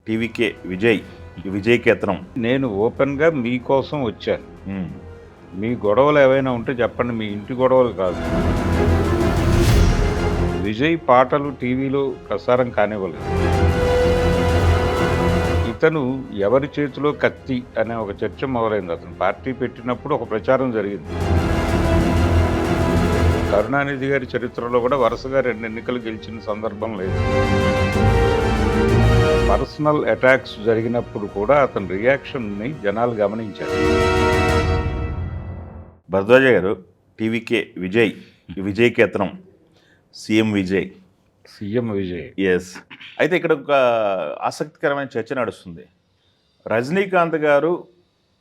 TVK Vijay ఈ విజయ్ కేతనం. నేను ఓపెన్గా మీకోసం వచ్చాను. మీ గొడవలు ఏవైనా ఉంటే చెప్పండి, మీ ఇంటి గొడవలు కాదు. విజయ్ పాటలు టీవీలో ప్రసారం కానివ్వలేదు. ఇతను ఎవరి చేతిలో కత్తి అనే ఒక చర్చ మొదలైంది. అతను పార్టీ పెట్టినప్పుడు ఒక ప్రచారం జరిగింది. కరుణానిధి గారి చరిత్రలో కూడా వరుసగా 2 ఎన్నికలు గెలిచిన సందర్భం లేదు. పర్సనల్ అటాక్స్ జరిగినప్పుడు కూడా అతని రియాక్షన్ని జనాలు గమనించారు. భరద్వాజ గారు, టీవీకే విజయ్ ఈ విజయ్ కేతనం, సీఎం విజయ్. ఎస్. అయితే ఇక్కడ ఒక ఆసక్తికరమైన చర్చ నడుస్తుంది. రజనీకాంత్ గారు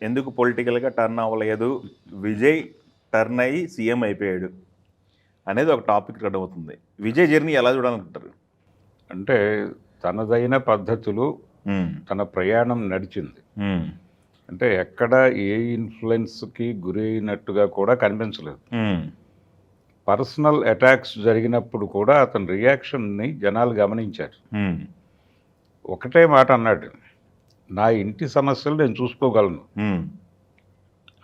ఎందుకు పొలిటికల్గా టర్న్ అవ్వలేదు, విజయ్ టర్న్ అయ్యి సీఎం అయిపోయాడు అనేది ఒక టాపిక్ రన్ అవుతుంది. విజయ్ జర్నీ ఎలా చూడాలనుకుంటారు? అంటే తనదైన పద్ధతిలో తన ప్రయాణం నడిచింది. అంటే ఎక్కడ ఏ ఇన్ఫ్లుయెన్స్కి గురైనట్టుగా కూడా కనిపించలేదు. పర్సనల్ అటాక్స్ జరిగినప్పుడు కూడా అతని రియాక్షన్ని జనాలు గమనించారు. ఒకటే మాట అన్నాడు, నా ఇంటి సమస్యలు నేను చూసుకోగలను,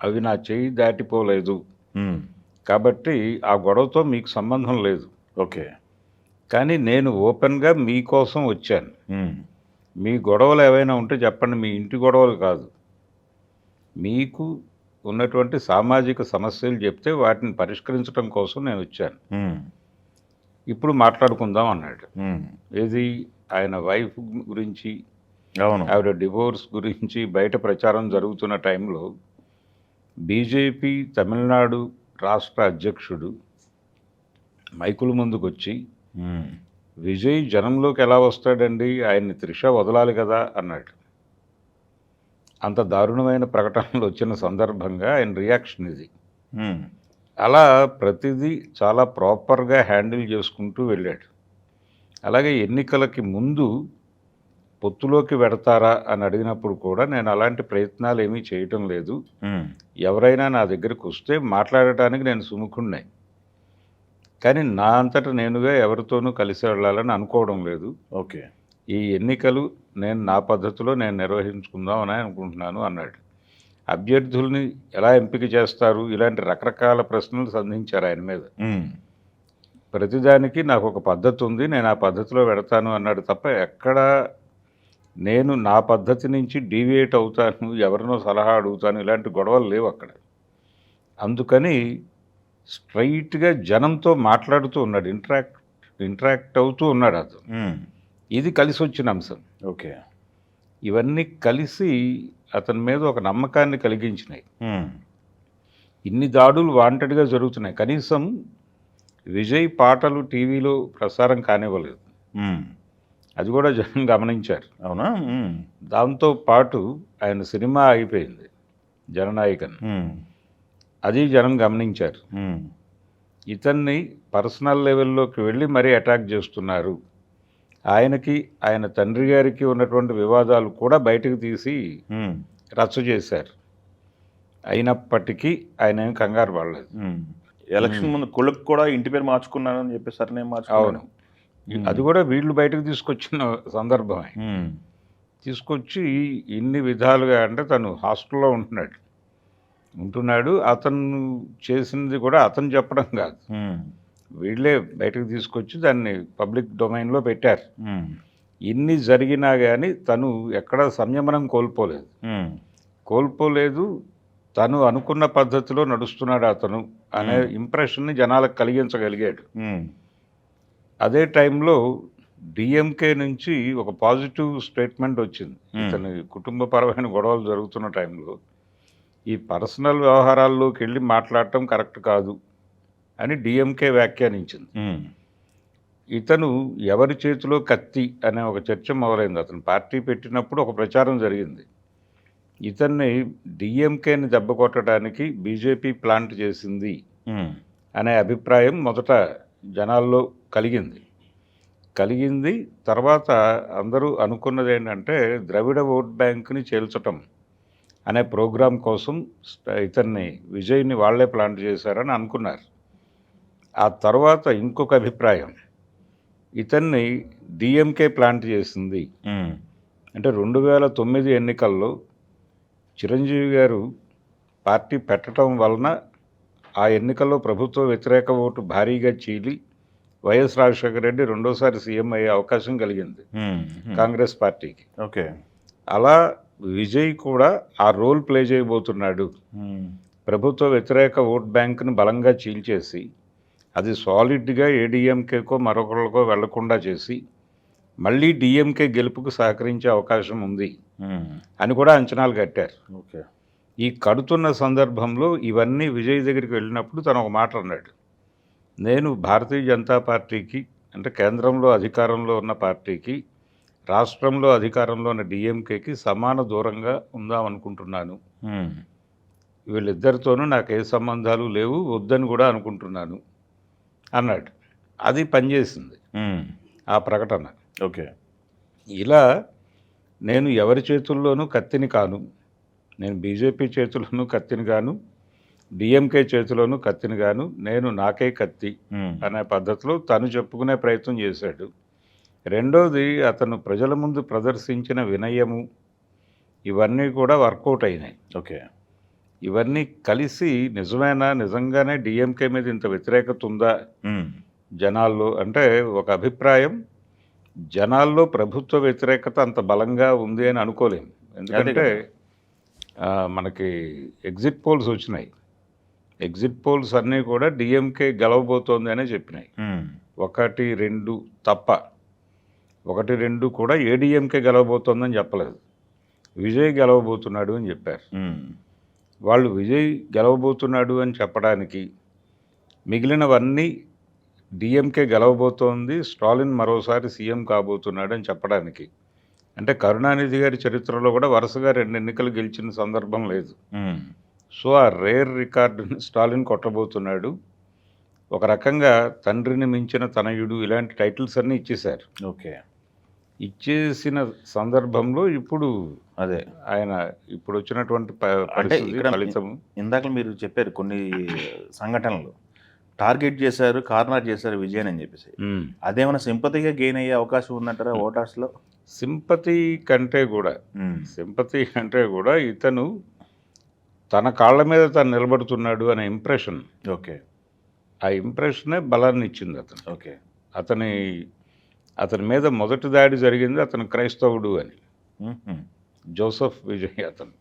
అవి నా చేయి దాటిపోలేదు, కాబట్టి ఆ గొడవతో మీకు సంబంధం లేదు. ఓకే, కానీ నేను ఓపెన్గా మీకోసం వచ్చాను. మీ గొడవలు ఏవైనా ఉంటే చెప్పండి, మీ ఇంటి గొడవలు కాదు. మీకు ఉన్నటువంటి సామాజిక సమస్యలు చెప్తే వాటిని పరిష్కరించడం కోసం నేను వచ్చాను, ఇప్పుడు మాట్లాడుకుందాం అన్నాడు. ఏది ఆయన వైఫ్ గురించి, ఆవిడ డివోర్స్ గురించి బయట ప్రచారం జరుగుతున్న టైంలో బీజేపీ తమిళనాడు రాష్ట్ర అధ్యక్షుడు మైకుల ముందుకు వచ్చి, విజయ్ జనంలోకి ఎలా వస్తాడండి, ఆయన్ని త్రిష వదలాలి కదా అన్నాడు. అంత దారుణమైన ప్రకటనలు వచ్చిన సందర్భంగా ఆయన రియాక్షన్ ఇది. అలా ప్రతిదీ చాలా ప్రాపర్గా హ్యాండిల్ చేసుకుంటూ వెళ్ళాడు. అలాగే ఎన్నికలకి ముందు పొత్తులోకి పెడతారా అని అడిగినప్పుడు కూడా నేను అలాంటి ప్రయత్నాలు ఏమీ చేయటం లేదు, ఎవరైనా నా దగ్గరికి వస్తే మాట్లాడటానికి నేను సుముఖున్నాయి, కానీ నా అంతటా నేనుగా ఎవరితోనూ కలిసి వెళ్ళాలని అనుకోవడం లేదు. ఓకే, ఈ ఎన్నికలు నేను నా పద్ధతిలో నేను నిర్వహించుకుందాం అని అనుకుంటున్నాను అన్నాడు. అభ్యర్థుల్ని ఎలా ఎంపిక చేస్తారు, ఇలాంటి రకరకాల ప్రశ్నలు సంధించారు ఆయన మీద. ప్రతిదానికి నాకు ఒక పద్ధతి ఉంది, నేను ఆ పద్ధతిలో పెడతాను అన్నాడు తప్ప ఎక్కడ నేను నా పద్ధతి నుంచి డీవియేట్ అవుతాను, ఎవరినో సలహా అడుగుతాను, ఇలాంటి గొడవలు లేవు అక్కడ. అందుకని స్ట్రైట్గా జనంతో మాట్లాడుతూ ఉన్నాడు, ఇంటరాక్ట్ అవుతూ ఉన్నాడు అతను. ఇది కలిసి వచ్చిన అంశం. ఓకే, ఇవన్నీ కలిసి అతని మీద ఒక నమ్మకాన్ని కలిగించినాయి. ఇన్ని దాడులు వాంటెడ్గా జరుగుతున్నాయి, కనీసం విజయ్ పాటలు టీవీలో ప్రసారం కానివ్వలేదు, అది కూడా జనం గమనించారు. అవునా? దాంతో పాటు ఆయన సినిమా అయిపోయింది జననాయకన్, అది జనం గమనించారు. ఇతన్ని పర్సనల్ లెవెల్లోకి వెళ్ళి మరీ అటాక్ చేస్తున్నారు. ఆయనకి ఆయన తండ్రి గారికి ఉన్నటువంటి వివాదాలు కూడా బయటకు తీసి రచ్చ చేశారు. అయినప్పటికీ ఆయన ఏం కంగారు పడలేదు. ఎలక్షన్ ముందు కొడుకు కూడా ఇంటి పేరు మార్చుకున్నానని చెప్పేసి నేను అవును, అది కూడా వీళ్ళు బయటకు తీసుకొచ్చిన సందర్భమే. తీసుకొచ్చి ఇన్ని విధాలుగా, అంటే తను హాస్టల్లో ఉంటున్నాడు, అతను చేసింది కూడా అతను చెప్పడం కాదు, వీళ్ళే బయటకు తీసుకొచ్చి దాన్ని పబ్లిక్ డొమైన్లో పెట్టారు. ఇన్ని జరిగినా కానీ తను ఎక్కడ సంయమనం కోల్పోలేదు, తను అనుకున్న పద్ధతిలో నడుస్తున్నాడు అతను అనే ఇంప్రెషన్ని జనాలకు కలిగించగలిగాడు. అదే టైంలో డిఎంకే నుంచి ఒక పాజిటివ్ స్టేట్మెంట్ వచ్చింది. ఇతని కుటుంబపరమైన గొడవలు జరుగుతున్న టైంలో ఈ పర్సనల్ వ్యవహారాల్లోకి వెళ్ళి మాట్లాడటం కరెక్ట్ కాదు అని డిఎంకే వ్యాఖ్యానించింది. ఇతను ఎవరి చేతిలో కత్తి అనే ఒక చర్చ మొదలైంది. అతను పార్టీ పెట్టినప్పుడు ఒక ప్రచారం జరిగింది, ఇతన్ని డిఎంకేని దెబ్బ కొట్టడానికి బీజేపీ ప్లాంట్ చేసింది అనే అభిప్రాయం మొదట జనాల్లో కలిగింది. తర్వాత అందరూ అనుకున్నది ఏంటంటే ద్రవిడ ఓట్ బ్యాంక్ని చేల్చటం అనే ప్రోగ్రాం కోసం ఇతన్ని విజయ్ని వాళ్లే ప్లాంట్ చేశారని అనుకున్నారు. ఆ తర్వాత ఇంకొక అభిప్రాయం, ఇతన్ని డిఎంకే ప్లాంట్ చేసింది అంటే 2009 ఎన్నికల్లో చిరంజీవి గారు పార్టీ పెట్టడం వలన ఆ ఎన్నికల్లో ప్రభుత్వ వ్యతిరేక ఓటు భారీగా చీలి వైఎస్ రాజశేఖర రెడ్డి రెండోసారి సీఎం అయ్యే అవకాశం కలిగింది కాంగ్రెస్ పార్టీకి. ఓకే. అలా విజయ్ కూడా ఆ రోల్ ప్లే చేయబోతున్నాడు. ప్రభుత్వ వ్యతిరేక ఓట్ బ్యాంక్ను బలంగా చీల్చేసి అది సాలిడ్గా ఏడీఎంకేకో మరొకరికో వెళ్లకుండా చేసి మళ్ళీ డిఎంకే గెలుపుకు సహకరించే అవకాశం ఉంది అని కూడా అంచనాలు కట్టారు. ఓకే. ఈ కడుతున్న సందర్భంలో ఇవన్నీ విజయ్ దగ్గరికి వెళ్ళినప్పుడు తను ఒక మాట అన్నాడు, నేను భారతీయ జనతా పార్టీకి అంటే కేంద్రంలో అధికారంలో ఉన్న పార్టీకి రాష్ట్రంలో అధికారంలో ఉన్న డిఎంకేకి సమాన దూరంగా ఉందామనుకుంటున్నాను, వీళ్ళిద్దరితోనూ నాకు ఏ సంబంధాలు లేవు, వద్దని కూడా అనుకుంటున్నాను అన్నాడు. అది పనిచేసింది ఆ ప్రకటన. ఓకే. ఇలా నేను ఎవరి చేతుల్లోనూ కత్తిని కాను, నేను బీజేపీ చేతుల్లోనూ కత్తిని కాను, డిఎంకే చేతిలోనూ కత్తిని కాను, నేను నాకే కత్తి అనే పద్ధతిలో తను చెప్పుకునే ప్రయత్నం చేశాడు. రెండోది అతను ప్రజల ముందు ప్రదర్శించిన వినయము ఇవన్నీ కూడా వర్కౌట్ అయినాయి. ఓకే. ఇవన్నీ కలిసి నిజంగానే డిఎంకే మీద ఇంత వ్యతిరేకత ఉందా జనాల్లో అంటే ఒక అభిప్రాయం, జనాల్లో ప్రభుత్వ వ్యతిరేకత అంత బలంగా ఉంది అని అనుకోలేము. ఎందుకంటే మనకి ఎగ్జిట్ పోల్స్ వచ్చినాయి, ఎగ్జిట్ పోల్స్ అన్నీ కూడా డిఎంకే గెలవబోతోంది అనే చెప్పినాయి. 1-2 తప్ప 1-2 కూడా ఏడీఎంకే గెలవబోతోందని చెప్పలేదు, విజయ్ గెలవబోతున్నాడు అని చెప్పారు. వాళ్ళు విజయ్ గెలవబోతున్నాడు అని చెప్పడానికి మిగిలినవన్నీ డిఎంకే గెలవబోతోంది, స్టాలిన్ మరోసారి సీఎం కాబోతున్నాడు అని చెప్పడానికి. అంటే కరుణానిధి గారి చరిత్రలో కూడా వరుసగా 2 ఎన్నికలు గెలిచిన సందర్భం లేదు. సో ఆ రేర్ రికార్డుని స్టాలిన్ కొట్టబోతున్నాడు. ఒక రకంగా తండ్రిని మించిన తనయుడు ఇలాంటి టైటిల్స్ అన్నీ ఇచ్చేశారు. ఓకే. ఇచ్చేసిన సందర్భంలో ఇప్పుడు అదే ఆయన ఇప్పుడు వచ్చినటువంటి ఫలితం ఇందాక మీరు చెప్పారు కొన్ని సంఘటనలు టార్గెట్ చేశారు, కార్నర్ చేశారు విజయన్ అని చెప్పేసి, అదేమైనా సింపతిగా గెయిన్ అయ్యే అవకాశం ఉందంటారా ఓటర్స్లో? సింపతి కంటే కూడా ఇతను తన కాళ్ళ మీద తను నిలబడుతున్నాడు అనే ఇంప్రెషన్. ఓకే. ఆ ఇంప్రెషనే బలాన్ని ఇచ్చింది అతను. ఓకే. అతని మీద మొదటి దాడి జరిగింది అతను క్రైస్తవుడు అని, జోసెఫ్ విజయ్ అతను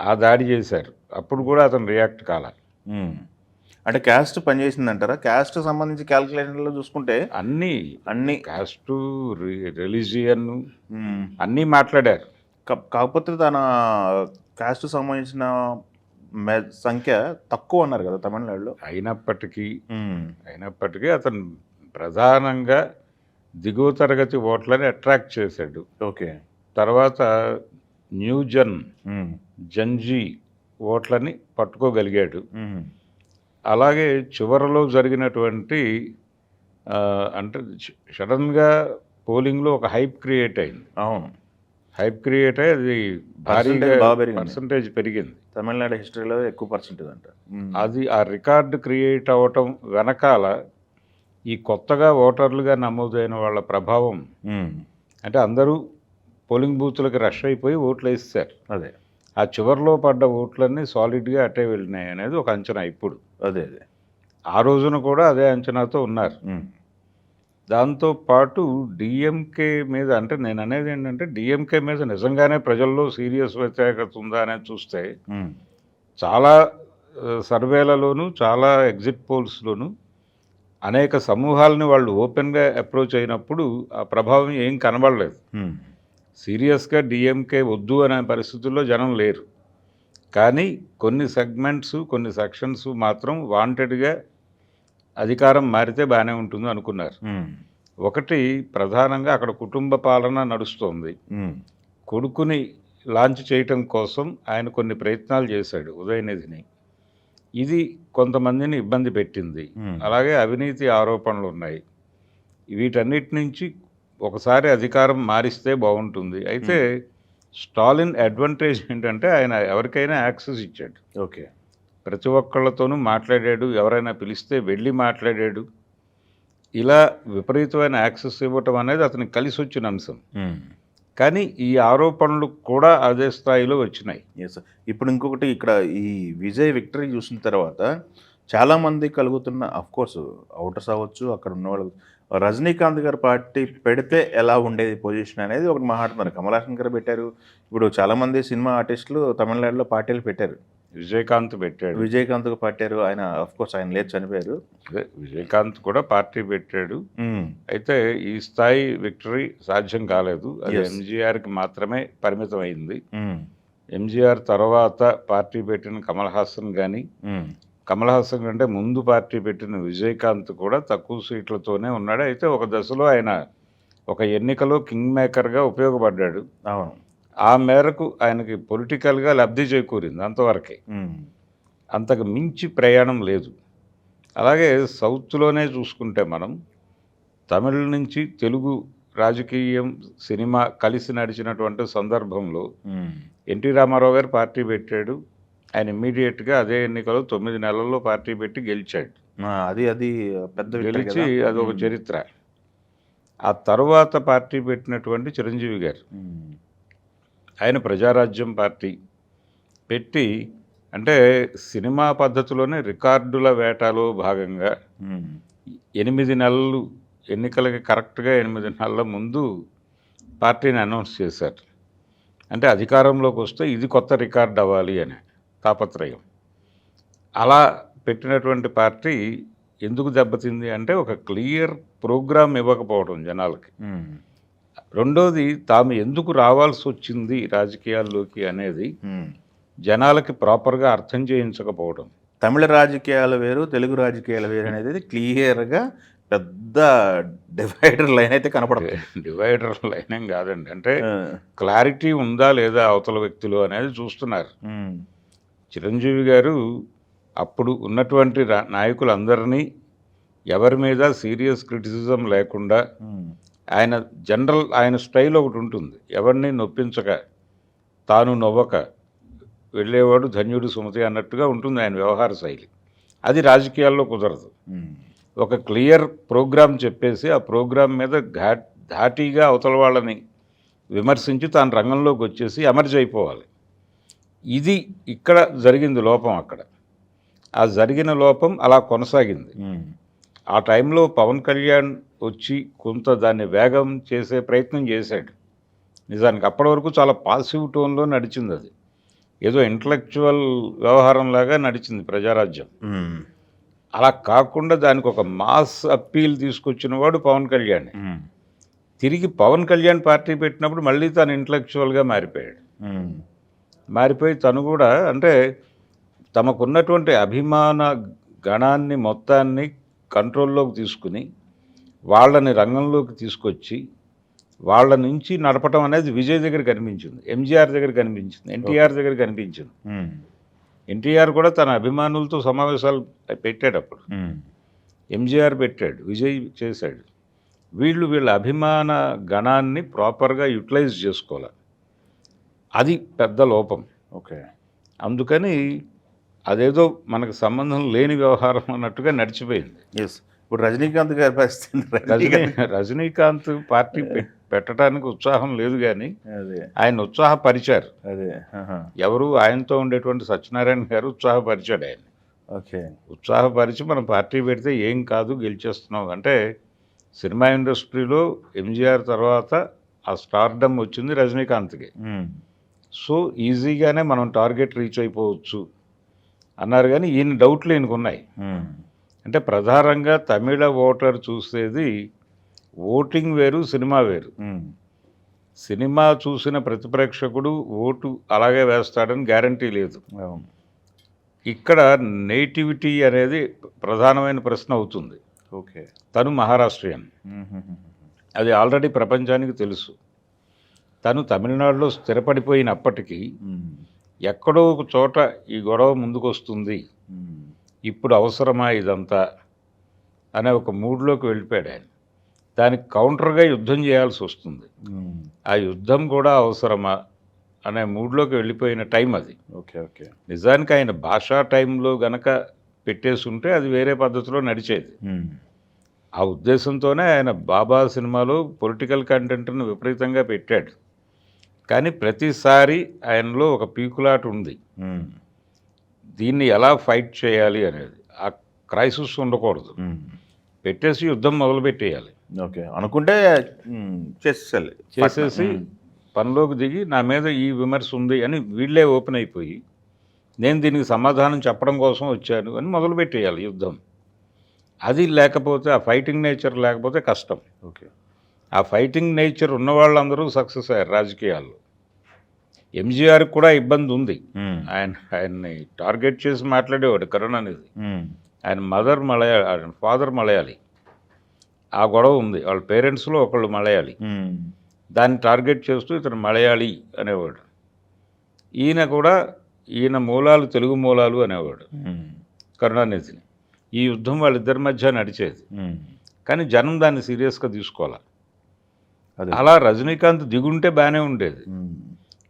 ఆ దాడి చేశారు. అప్పుడు కూడా అతను రియాక్ట్ కాల. అంటే క్యాస్ట్ పనిచేసిందంటారా? క్యాస్ట్ సంబంధించి క్యాల్కులేషన్లో చూసుకుంటే అన్ని క్యాస్ట్ రిలీజియన్ అన్నీ మాట్లాడారు. కాకపోతే తన క్యాస్ట్ సంబంధించిన సంఖ్య తక్కువ అన్నారు కదా తమిళనాడులో. అయినప్పటికీ అతను ప్రధానంగా దిగువ తరగతి ఓట్లని అట్రాక్ట్ చేశాడు. ఓకే. తర్వాత జంజీ ఓట్లని పట్టుకోగలిగాడు. అలాగే చివరిలో జరిగినటువంటి అంటే సడన్గా పోలింగ్లో ఒక హైప్ క్రియేట్ అయింది. అవును, హైప్ క్రియేట్ అయ్యి అది భారీగా పర్సంటేజ్ పెరిగింది. తమిళనాడు హిస్టరీలో ఎక్కువ పర్సెంటేజ్ అంట. అది ఆ రికార్డు క్రియేట్ అవ్వటం వెనకాల ఈ కొత్తగా ఓటర్లుగా నమోదైన వాళ్ళ ప్రభావం. అంటే అందరూ పోలింగ్ బూత్లకు రష్ అయిపోయి ఓట్లు వేస్తారు. అదే ఆ చివరిలో పడ్డ ఓట్లన్నీ సాలిడ్గా అటే వెళ్ళినాయి అనేది ఒక అంచనా ఇప్పుడు. అదే ఆ రోజున కూడా అదే అంచనాతో ఉన్నారు. దాంతోపాటు డిఎంకే మీద అంటే నేను అనేది ఏంటంటే డిఎంకే మీద నిజంగానే ప్రజల్లో సీరియస్ వ్యతిరేకత ఉందా అనేది చూస్తే చాలా సర్వేలలోనూ చాలా ఎగ్జిట్ పోల్స్లోనూ అనేక సమూహాలని వాళ్ళు ఓపెన్గా అప్రోచ్ అయినప్పుడు ఆ ప్రభావం ఏం కనబడలేదు. సీరియస్గా డిఎంకే వద్దు అనే పరిస్థితుల్లో జనం లేరు. కానీ కొన్ని సెగ్మెంట్స్ కొన్ని సెక్షన్స్ మాత్రం వాంటెడ్గా అధికారం మారితే బాగానే ఉంటుంది అనుకున్నారు. ఒకటి ప్రధానంగా అక్కడ కుటుంబ పాలన నడుస్తోంది. కొడుకుని లాంచ్ చేయటం కోసం ఆయన కొన్ని ప్రయత్నాలు చేశాడు ఉదయనిధిని. ఇది కొంతమందిని ఇబ్బంది పెట్టింది. అలాగే అవినీతి ఆరోపణలు ఉన్నాయి. వీటన్నిటి నుంచి ఒకసారి అధికారం మారిస్తే బాగుంటుంది. అయితే స్టాలిన్ అడ్వాంటేజ్ ఏంటంటే ఆయన ఎవరికైనా యాక్సెస్ ఇచ్చాడు. ఓకే. ప్రతి ఒక్కళ్ళతోనూ మాట్లాడాడు, ఎవరైనా పిలిస్తే వెళ్ళి మాట్లాడాడు. ఇలా విపరీతమైన యాక్సెస్ ఇవ్వటం అనేది అతనికి కలిసి వచ్చిన అంశం. కానీ ఈ ఆరోపణలు కూడా అదే స్థాయిలో వచ్చినాయి. ఎస్. ఇప్పుడు ఇంకొకటి ఇక్కడ ఈ విజయ్ విక్టరీ చూసిన తర్వాత చాలామంది కలుగుతున్న కోర్స్ అవుటర్స్ అవ్వచ్చు, అక్కడ ఉన్నవాళ్ళు రజనీకాంత్ గారు పార్టీ పెడితే ఎలా ఉండేది పొజిషన్ అనేది ఒకటి మాట్లాడుతున్నారు. కమల్ హాసన్ గారు పెట్టారు. ఇప్పుడు చాలామంది సినిమా ఆర్టిస్టులు తమిళనాడులో పార్టీలు పెట్టారు. విజయకాంత్ పెట్టాడు. విజయకాంత్ పెట్టారు. ఆయన కోర్స్ ఆయన లేదు, చనిపోయారు. విజయకాంత్ కూడా పార్టీ పెట్టాడు. అయితే ఈ స్థాయి విక్టరీ సాధ్యం కాలేదు. అది ఎంజీఆర్కి మాత్రమే పరిమితం అయింది. ఎంజీఆర్ తర్వాత పార్టీ పెట్టిన కమల్ హాసన్ కానీ, కమల్ హాసన్ కంటే ముందు పార్టీ పెట్టిన విజయకాంత్ కూడా తక్కువ సీట్లతోనే ఉన్నాడు. అయితే ఒక దశలో ఆయన ఒక ఎన్నికలో కింగ్ మేకర్గా ఉపయోగపడ్డాడు. అవును. ఆ మేరకు ఆయనకి పొలిటికల్గా లబ్ధి చేకూరింది, అంతవరకే. అంతకు మించి ప్రయాణం లేదు. అలాగే సౌత్లోనే చూసుకుంటే మనం తమిళ నుంచి తెలుగు రాజకీయం సినిమా కలిసి నడిచినటువంటి సందర్భంలో ఎన్టీ రామారావు గారు పార్టీ పెట్టాడు. ఆయన ఇమ్మీడియట్గా అదే ఎన్నికలో 9 నెలల్లో పార్టీ పెట్టి గెలిచాడు. అది పెద్ద గెలిచి అదొక చరిత్ర. ఆ తర్వాత పార్టీ పెట్టినటువంటి చిరంజీవి గారు, ఆయన ప్రజారాజ్యం పార్టీ పెట్టి, అంటే సినిమా పద్ధతిలోనే రికార్డుల వేటలో భాగంగా 8 నెలలు ఎన్నికలకి కరెక్ట్గా 8 నెలల ముందు పార్టీని అనౌన్స్ చేశారు. అంటే అధికారంలోకి వస్తే ఇది కొత్త రికార్డ్ అవ్వాలి అని తాపత్రయం. అలా పెట్టినటువంటి పార్టీ ఎందుకు దెబ్బతింది అంటే ఒక క్లియర్ ప్రోగ్రామ్ ఇవ్వకపోవడం జనాలకి. రెండోది, తాము ఎందుకు రావాల్సి వచ్చింది రాజకీయాల్లోకి అనేది జనాలకి ప్రాపర్గా అర్థం చేయించకపోవడం. తమిళ రాజకీయాలు వేరు, తెలుగు రాజకీయాలు వేరు అనేది క్లియర్గా పెద్ద డివైడర్ లైన్ అయితే కనపడుతుంది. డివైడర్ లైన్ ఏం కాదండి, అంటే క్లారిటీ ఉందా లేదా అవతల వ్యక్తులు అనేది చూస్తున్నారు. చిరంజీవి గారు అప్పుడు ఉన్నటువంటి నాయకులందరినీ ఎవరి మీద సీరియస్ క్రిటిసిజం లేకుండా, ఆయన స్టైల్ ఒకటి ఉంటుంది, ఎవరిని నొప్పించక తాను నవ్వక వెళ్ళేవాడు ధన్యుడు సుమతి అన్నట్టుగా ఉంటుంది ఆయన వ్యవహార శైలి. అది రాజకీయాల్లో కుదరదు. ఒక క్లియర్ ప్రోగ్రామ్ చెప్పేసి ఆ ప్రోగ్రామ్ మీద ధాటీగా అవతల వాళ్ళని విమర్శించి తాను రంగంలోకి వచ్చేసి ఎమర్జ్ అయిపోవాలి. ఇది ఇక్కడ జరిగింది లోపం. అక్కడ ఆ జరిగిన లోపం అలా కొనసాగింది. ఆ టైంలో పవన్ కళ్యాణ్ వచ్చి కొంత దాన్ని వేగం చేసే ప్రయత్నం చేశాడు. నిజానికి అప్పటి వరకు చాలా పాజిటివ్ టోన్లో నడిచింది. అది ఏదో ఇంటలెక్చువల్ వ్యవహారంలాగా నడిచింది ప్రజారాజ్యం. అలా కాకుండా దానికి ఒక మాస్ అప్పీల్ తీసుకొచ్చిన వాడు పవన్ కళ్యాణ్. తిరిగి పవన్ కళ్యాణ్ పార్టీ పెట్టినప్పుడు మళ్ళీ తను ఇంటలెక్చువల్గా మారిపోయాడు. మారిపోయి తను కూడా, అంటే తమకున్నటువంటి అభిమాన గణాన్ని మొత్తాన్ని కంట్రోల్లోకి తీసుకుని వాళ్ళని రంగంలోకి తీసుకొచ్చి వాళ్ళ నుంచి నడపటం అనేది విజయ్ దగ్గర కనిపించింది, ఎంజీఆర్ దగ్గర కనిపించింది, ఎన్టీఆర్ దగ్గర కనిపించింది. ఎన్టీఆర్ కూడా తన అభిమానులతో సమావేశాలు పెట్టాడు. అప్పుడు ఎంజీఆర్ పెట్టాడు, విజయ్ చేశాడు. వీళ్ళ అభిమాన గణాన్ని ప్రాపర్గా యూటిలైజ్ చేసుకోవాలి. అది పెద్ద లోపం. ఓకే. అందుకని అదేదో మనకు సంబంధం లేని వ్యవహారం అన్నట్టుగా నడిచిపోయింది. ఎస్. ఇప్పుడు రజనీకాంత్ గారి పరిస్థితి, రజనీకాంత్ పార్టీ పెట్టడానికి ఉత్సాహం లేదు, కానీ ఆయన ఉత్సాహపరిచారు. అదే ఎవరు, ఆయనతో ఉండేటువంటి సత్యనారాయణ గారు ఉత్సాహపరిచాడు ఆయన. ఓకే. ఉత్సాహపరిచి మనం పార్టీ పెడితే ఏం కాదు, గెలిచేస్తున్నాం అంటే. సినిమా ఇండస్ట్రీలో ఎంజీఆర్ తర్వాత ఆ స్టార్డమ్ వచ్చింది రజనీకాంత్కి. సో ఈజీగానే మనం టార్గెట్ రీచ్ అయిపోవచ్చు అన్నారు. కానీ ఈయన డౌట్లు ఈయనకు ఉన్నాయి. అంటే ప్రధానంగా తమిళ ఓటర్ చూసేది ఓటింగ్ వేరు, సినిమా వేరు. సినిమా చూసిన ప్రతి ప్రేక్షకుడు ఓటు అలాగే వేస్తాడని గ్యారంటీ లేదు. ఇక్కడ నేటివిటీ అనేది ప్రధానమైన ప్రశ్న అవుతుంది. ఓకే. తను మహారాష్ట్రియన్, అది ఆల్రెడీ ప్రపంచానికి తెలుసు. తను తమిళనాడులో స్థిరపడిపోయినప్పటికీ ఎక్కడో ఒక చోట ఈ గొడవ ముందుకు వస్తుంది, ఇప్పుడు అవసరమా ఇదంతా అనే ఒక మూడ్లోకి వెళ్ళిపోయాడు ఆయన. దానికి కౌంటర్గా యుద్ధం చేయాల్సి వస్తుంది. ఆ యుద్ధం కూడా అవసరమా అనే మూడ్లోకి వెళ్ళిపోయిన టైం అది. ఓకే. ఓకే. నిజానికి ఆయన భాషా టైంలో గనక పెట్టేసి ఉంటే అది వేరే పద్ధతిలో నడిచేది. ఆ ఉద్దేశంతోనే ఆయన బాబా సినిమాలో పొలిటికల్ కంటెంట్ను విపరీతంగా పెట్టాడు. కానీ ప్రతిసారి ఆయనలో ఒక పీకులాట ఉంది. దీన్ని ఎలా ఫైట్ చేయాలి అనేది. ఆ క్రైసిస్ ఉండకూడదు, పెట్టేసి యుద్ధం మొదలుపెట్టేయాలి. ఓకే, అనుకుంటే చేసేసి పనిలోకి దిగి నా మీద ఈ విమర్శ ఉంది అని వీళ్ళే ఓపెన్ అయిపోయి నేను దీనికి సమాధానం చెప్పడం కోసం వచ్చాను అని మొదలుపెట్టేయాలి యుద్ధం. అది లేకపోతే, ఆ ఫైటింగ్ నేచర్ లేకపోతే కష్టం. ఓకే, ఆ ఫైటింగ్ నేచర్ ఉన్న వాళ్ళందరూ సక్సెస్ అయ్యారు రాజకీయాల్లో. ఎంజీఆర్కి కూడా ఇబ్బంది ఉంది. ఆయన్ని టార్గెట్ చేసి మాట్లాడేవాడు కరుణానిధి. ఆయన ఆయన ఫాదర్ మలయాళీ. ఆ గొడవ ఉంది, వాళ్ళ పేరెంట్స్లో ఒకళ్ళు మలయాళీ. దాన్ని టార్గెట్ చేస్తూ ఇతను మలయాళీ అనేవాడు. ఈయన మూలాలు తెలుగు మూలాలు అనేవాడు కరుణానిధిని. ఈ యుద్ధం వాళ్ళిద్దరి మధ్య నడిచేది, కానీ జనం దాన్ని సీరియస్గా తీసుకోవాలి. అలా రజనీకాంత్ దిగుంటే బాగానే ఉండేది,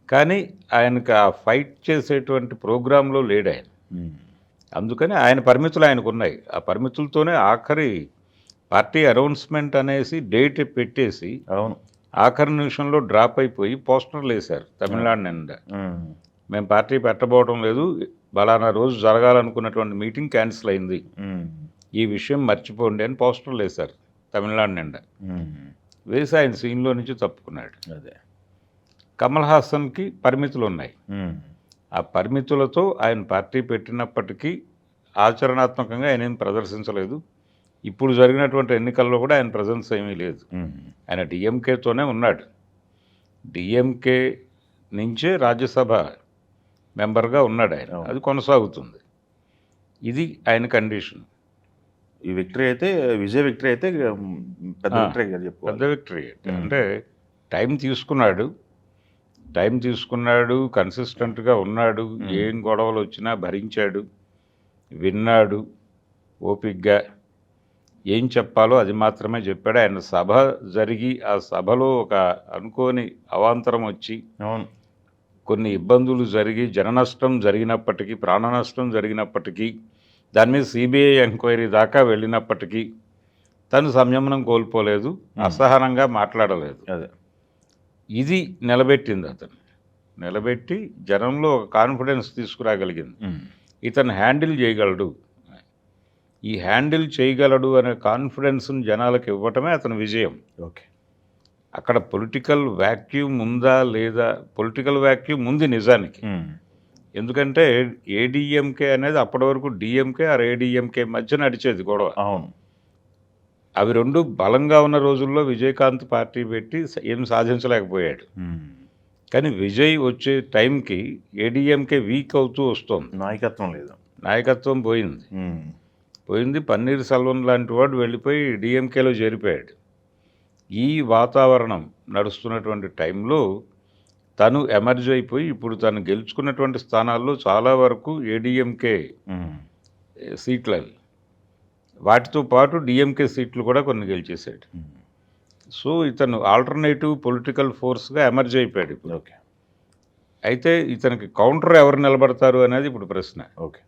కానీ ఆయనకు ఆ ఫైట్ చేసేటువంటి ప్రోగ్రాంలో లేడు ఆయన. అందుకని ఆయన పరిమితులు ఆయనకు ఉన్నాయి. ఆ పరిమితులతోనే ఆఖరి పార్టీ అనౌన్స్మెంట్ అనేసి డేట్ పెట్టేసి అవును ఆఖరి నిమిషంలో డ్రాప్ అయిపోయి పోస్టర్లు వేశారు తమిళనాడు నిండా. మేము పార్టీ పెట్టబోవడం లేదు, బలానా రోజు జరగాలనుకున్నటువంటి మీటింగ్ క్యాన్సిల్ అయింది, ఈ విషయం మర్చిపోండి అని పోస్టర్లు వేశారు తమిళనాడు నిండా. వేసి ఆయన సీన్లో నుంచి తప్పుకున్నాడు. అదే కమల్ హాసన్కి పరిమితులు ఉన్నాయి. ఆ పరిమితులతో ఆయన పార్టీ పెట్టినప్పటికీ ఆచరణాత్మకంగా ఆయన ఏం ప్రదర్శించలేదు. ఇప్పుడు జరిగినటువంటి ఎన్నికల్లో కూడా ఆయన ప్రజెన్స్ ఏమీ లేదు. ఆయన డిఎంకేతోనే ఉన్నాడు. డిఎంకే నుంచే రాజ్యసభ మెంబర్గా ఉన్నాడు ఆయన, అది కొనసాగుతుంది. ఇది ఆయన కండిషన్. ఈ విక్టరీ అయితే, విజయ్ విక్టరీ అయితే పెద్ద విక్టరీ కదా చెప్పు. పెద్ద విక్టరీ అంటే టైం తీసుకున్నాడు, కన్సిస్టెంట్గా ఉన్నాడు, ఏం గొడవలు వచ్చినా భరించాడు, విన్నాడు ఓపిగ్గా, ఏం చెప్పాలో అది మాత్రమే చెప్పాడు. ఆయన సభ జరిగి ఆ సభలో ఒక అనుకోని అవాంతరం వచ్చి కొన్ని ఇబ్బందులు జరిగి జననష్టం జరిగినప్పటికీ, ప్రాణ నష్టం జరిగినప్పటికీ, దాని మీద సిబిఐ ఎంక్వైరీ దాకా వెళ్ళినప్పటికీ తను సంయమనం కోల్పోలేదు, అసహనంగా మాట్లాడలేదు. అదే ఇది నిలబెట్టింది అతను. నిలబెట్టి జనంలో ఒక కాన్ఫిడెన్స్ తీసుకురాగలిగింది. ఇతను హ్యాండిల్ చేయగలడు, ఈ హ్యాండిల్ చేయగలడు అనే కాన్ఫిడెన్స్ని జనాలకు ఇవ్వటమే అతని విజయం. ఓకే, అక్కడ పొలిటికల్ వాక్యూమ్ ఉందా లేదా? పొలిటికల్ వాక్యూమ్ ఉంది నిజానికి. ఎందుకంటే ఏడీఎంకే అనేది అప్పటి వరకు డిఎంకే ఆర్ ఏడీఎంకే మధ్య నడిచేది గొడవ. అవును, అవి రెండు బలంగా ఉన్న రోజుల్లో విజయకాంత్ పార్టీ పెట్టి ఏం సాధించలేకపోయాడు. కానీ విజయ్ వచ్చే టైంకి ఏడీఎంకే వీక్ అవుతూ వస్తుంది, నాయకత్వం లేదు, నాయకత్వం పోయింది. పన్నీర్ సెల్వం లాంటి వాడు వెళ్ళిపోయి డిఎంకేలో చేరిపోయాడు. ఈ వాతావరణం నడుస్తున్నటువంటి టైంలో తను ఎమర్జ్ అయిపోయి ఇప్పుడు తను గెలుచుకున్నటువంటి స్థానాల్లో చాలా వరకు ఏడీఎంకే సీట్లు అవి, వాటితో పాటు డిఎంకే సీట్లు కూడా కొన్ని గెలిచేశాడు. సో ఇతను ఆల్టర్నేటివ్ పొలిటికల్ ఫోర్స్గా ఎమర్జ్ అయిపోయాడు ఇప్పుడు. ఓకే, అయితే ఇతనికి కౌంటర్ ఎవరు నిలబడతారు అనేది ఇప్పుడు ప్రశ్న. ఓకే,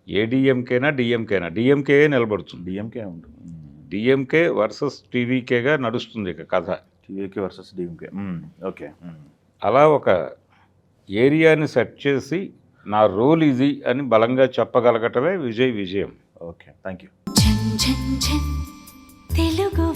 ఏడీఎంకేనా డిఎంకేనా? డిఎంకే నిలబడుతుంది. డిఎంకే ఉంటుంది. డిఎంకే వర్సెస్ టీవీకేగా నడుస్తుంది ఇక కథ. TVK versus DMK. ఓకే, అలా ఒక ఏరియాని సెట్ చేసి నా రోల్ ఇది అని బలంగా చెప్పగలగటమే విజయం. Okay, thank you. తెలుగు